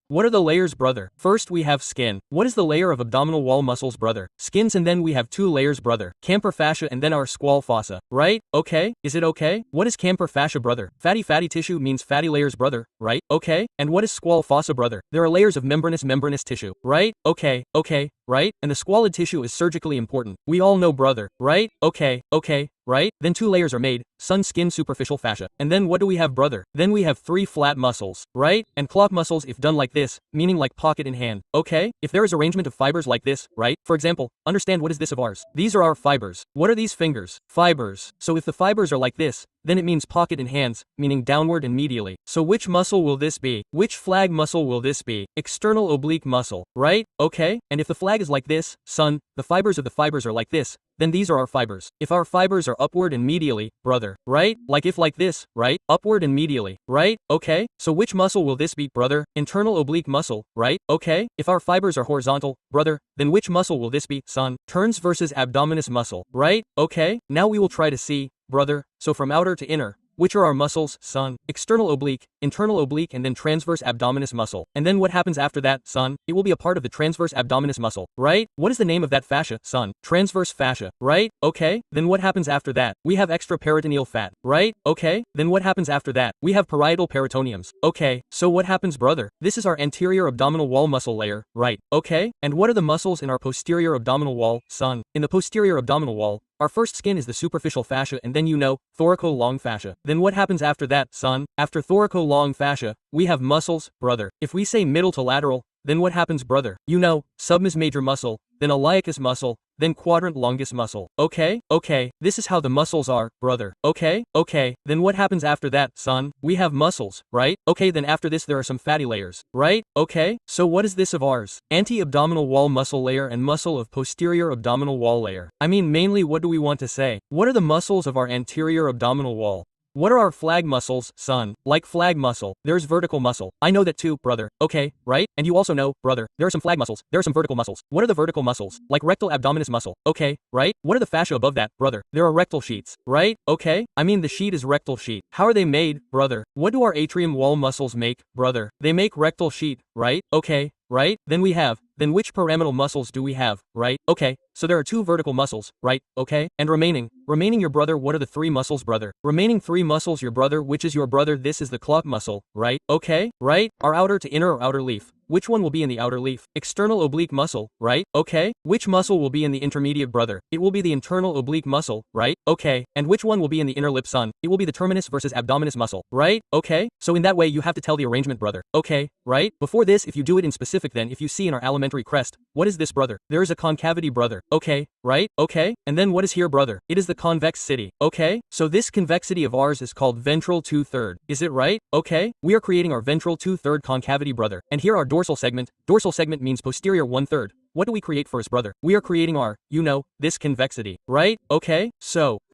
What are the layers, brother? First we have skin. What is the layer of abdominal wall muscles, brother? Skins, and then we have 2 layers, brother. Camper fascia and then our squal fossa. Right? Okay? Is it okay? What is camper fascia, brother? Fatty tissue means fatty layers, brother. Right? Okay? And what is squal fossa, brother? There are layers of membranous tissue. Right? Okay? Right? And the squalid tissue is surgically important. We all know, brother. Right? Okay? Right? Then 2 layers are made, skin, superficial fascia. And then what do we have, brother? Then we have 3 flat muscles, right? And clock muscles if done like this, meaning like pocket in hand, okay? If there is arrangement of fibers like this, right? For example, understand what is this of ours? These are our fibers. What are these fingers? Fibers. So if the fibers are like this, then it means pocket in hands, meaning downward and medially. So which muscle will this be? Which flag muscle will this be? External oblique muscle, right? Okay? And if the flag is like this, son, the fibers of the fibers are like this, then these are our fibers. If our fibers are upward and medially, brother, right? Like if like this, right? Upward and medially, right? Okay? So which muscle will this be, brother? Internal oblique muscle, right? Okay? If our fibers are horizontal, brother, then which muscle will this be, son? Turns versus abdominis muscle, right? Okay? Now we will try to see, brother, so from outer to inner, which are our muscles, son? External oblique, internal oblique, and then transverse abdominis muscle. And then what happens after that, son? It will be a part of the transverse abdominis muscle, right? What is the name of that fascia, son? Transverse fascia, right? Okay? Then what happens after that? We have extraperitoneal fat, right? Okay? Then what happens after that? We have parietal peritoneums. Okay? So what happens, brother? This is our anterior abdominal wall muscle layer, right? Okay? And what are the muscles in our posterior abdominal wall, son? In the posterior abdominal wall, our first skin is the superficial fascia, and then thoraco-long fascia. Then what happens after that, son? After thoraco-long fascia, we have muscles, brother. If we say middle to lateral, then what happens, brother? Submus major muscle, then iliacus muscle, then quadrant longus muscle. Okay? This is how the muscles are, brother. Okay? Then what happens after that, son? We have muscles, right? Okay, then after this there are some fatty layers, right? Okay? So what is this of ours? Anti-abdominal wall muscle layer and muscle of posterior abdominal wall layer. I mean, mainly what do we want to say? What are the muscles of our anterior abdominal wall? What are our flag muscles, son? Like flag muscle, there's vertical muscle. I know that too, brother. Okay, right? And you also know, brother, there are some flag muscles, there are some vertical muscles. What are the vertical muscles? Like rectal abdominis muscle. Okay, right? What are the fascia above that, brother? There are rectal sheets, right? Okay? I mean the sheet is rectal sheet. How are they made, brother? What do our atrium wall muscles make, brother? They make rectal sheet, right? Okay, right? Then which pyramidal muscles do we have, right? Okay, so there are 2 vertical muscles, right? Okay? And remaining your brother, what are the 3 muscles, brother? Remaining 3 muscles, your brother, which is your brother? This is the clock muscle, right? Okay? Right? Our outer to inner or outer leaf. Which one will be in the outer leaf? External oblique muscle, right? Okay. Which muscle will be in the intermediate, brother? It will be the internal oblique muscle, right? Okay. And which one will be in the inner lip, son? It will be the terminus versus abdominis muscle, right? Okay. So in that way you have to tell the arrangement, brother. Okay, right? Before this, if you do it in specific, then if you see in our alimentary crest, what is this, brother? There is a concavity, brother. Okay, right? Okay. And then what is here, brother? It is the convex city. Okay. So this convexity of ours is called ventral 2/3. Is it right? Okay. We are creating our ventral 2/3 concavity, brother. And here our dorsal segment. Dorsal segment means posterior 1/3. What do we create first, brother? We are creating our, this convexity, right? Okay, so